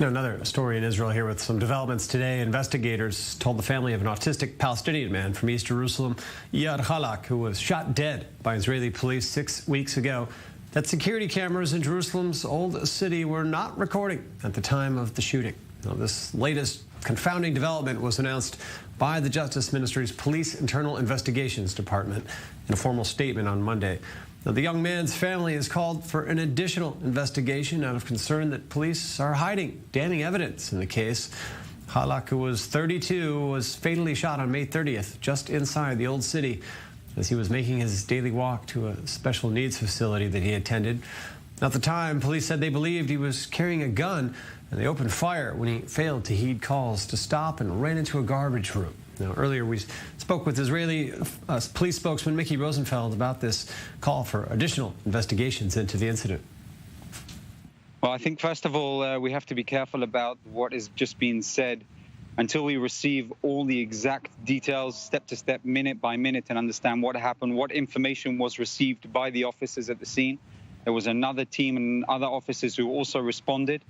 Another story in Israel here with some developments today. Investigators told the family of an autistic Palestinian man from East Jerusalem, Iyad, al-Hallak, who was shot dead by Israeli police 6 weeks ago, that security cameras in Jerusalem's old city were not recording at the time of the shooting. Now, this latest confounding development was announced by the Justice Ministry's Police Internal Investigations Department in a formal statement on Monday. Now, the young man's family has called for an additional investigation out of concern that police are hiding damning evidence in the case. Hallak, who was 32, was fatally shot on May 30th just inside the old city as he was making his daily walk to a special needs facility that he attended. At the time, police said they believed he was carrying a gun, and they opened fire when he failed to heed calls to stop and ran into a garbage room. Now, earlier we spoke with Israeli police spokesman MICKY ROSENFELD about this call for additional investigations into the incident. Well, I think first of all, we have to be careful about what is just being said until we receive all the exact details, step to step, minute by minute, and understand what happened, what information was received by the officers at the scene. There was another team and other officers who also responded.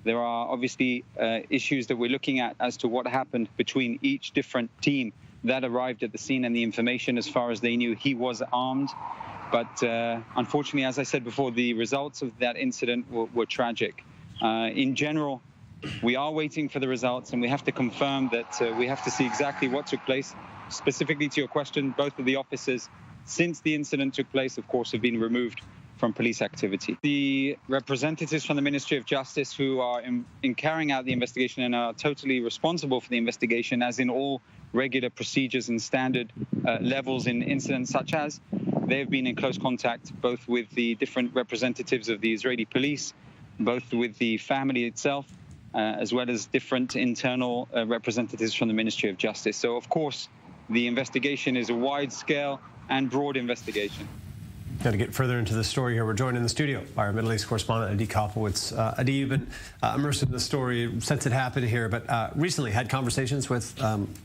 There are obviously issues that we're looking at as to what happened between each different team that arrived at the scene, and the information as far as they knew he was armed. But unfortunately, as I said before, the results of that incident were tragic. In general, we are waiting for the results, and we have to confirm that we have to see exactly what took place. Specifically to your question, both of the officers, since the incident took place, of course, have been removed from police activity. The representatives from the Ministry of Justice who are in carrying out the investigation and are totally responsible for the investigation, as in all regular procedures and standard levels in incidents such as, they've been in close contact both with the different representatives of the Israeli police, both with the family itself, as well as different internal representatives from the Ministry of Justice. So, of course, the investigation is a wide-scale and broad investigation. Got to get further into the story here. We're joined in the studio by our Middle East correspondent, Adi Kopowitz. Adi, you've been immersed in the story since it happened here, but recently had conversations with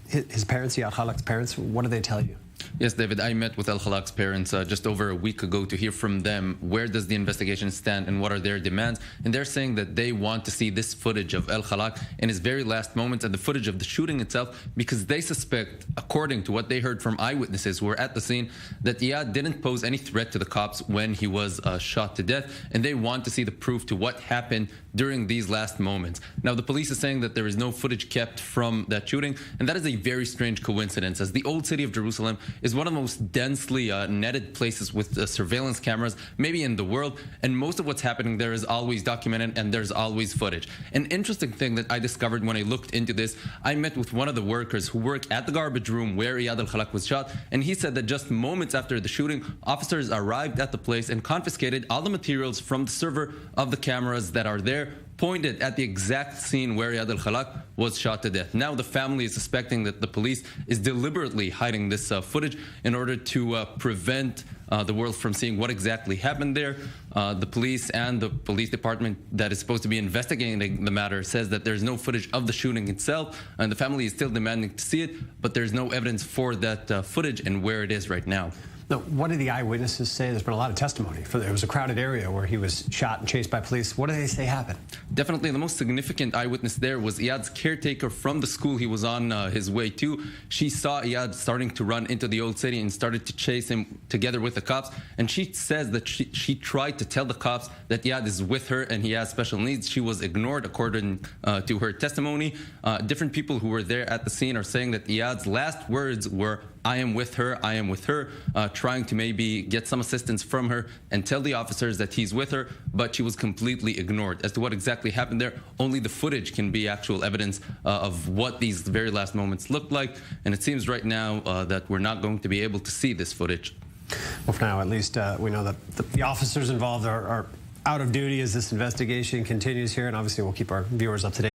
his parents, Iyad al-Hallak's parents. What did they tell you? Yes, David, I met with al-Hallak's parents just over a week ago to hear from them where does the investigation stand and what are their demands. And they're saying that they want to see this footage of al-Hallak in his very last moments and the footage of the shooting itself, because they suspect, according to what they heard from eyewitnesses who were at the scene, that Iyad didn't pose any threat to the cops when he was shot to death. And they want to see the proof to what happened during these last moments. Now, the police is saying that there is no footage kept from that shooting, and that is a very strange coincidence, as the old city of Jerusalem is one of the most densely netted places with surveillance cameras, maybe in the world, and most of what's happening there is always documented and there's always footage. An interesting thing that I discovered when I looked into this, I met with one of the workers who work at the garbage room where Iyad al-Hallak was shot, and he said that just moments after the shooting, officers arrived at the place and confiscated all the materials from the server of the cameras that are there, pointed at the exact scene where Iyad al-Hallak was shot to death. Now the family is suspecting that the police is deliberately hiding this footage in order to prevent the world from seeing what exactly happened there. The police and the police department that is supposed to be investigating the matter says that there's no footage of the shooting itself, and the family is still demanding to see it, but there's no evidence for that footage and where it is right now. Now, what did the eyewitnesses say? There's been a lot of testimony. It was a crowded area where he was shot and chased by police. What did they say happened? Definitely the most significant eyewitness there was Iyad's caretaker from the school he was on his way to. She saw Iyad starting to run into the old city and started to chase him together with the cops. And she says that she tried to tell the cops that Iyad is with her and he has special needs. She was ignored, according to her testimony. Different people who were there at the scene are saying that Iyad's last words were, "I am with her, I am with her," trying to maybe get some assistance from her and tell the officers that he's with her, but she was completely ignored. As to what exactly happened there, only the footage can be actual evidence of what these very last moments looked like, and it seems right now that we're not going to be able to see this footage. Well, for now, at least we know that the officers involved are out of duty as this investigation continues here, and obviously we'll keep our viewers up to date.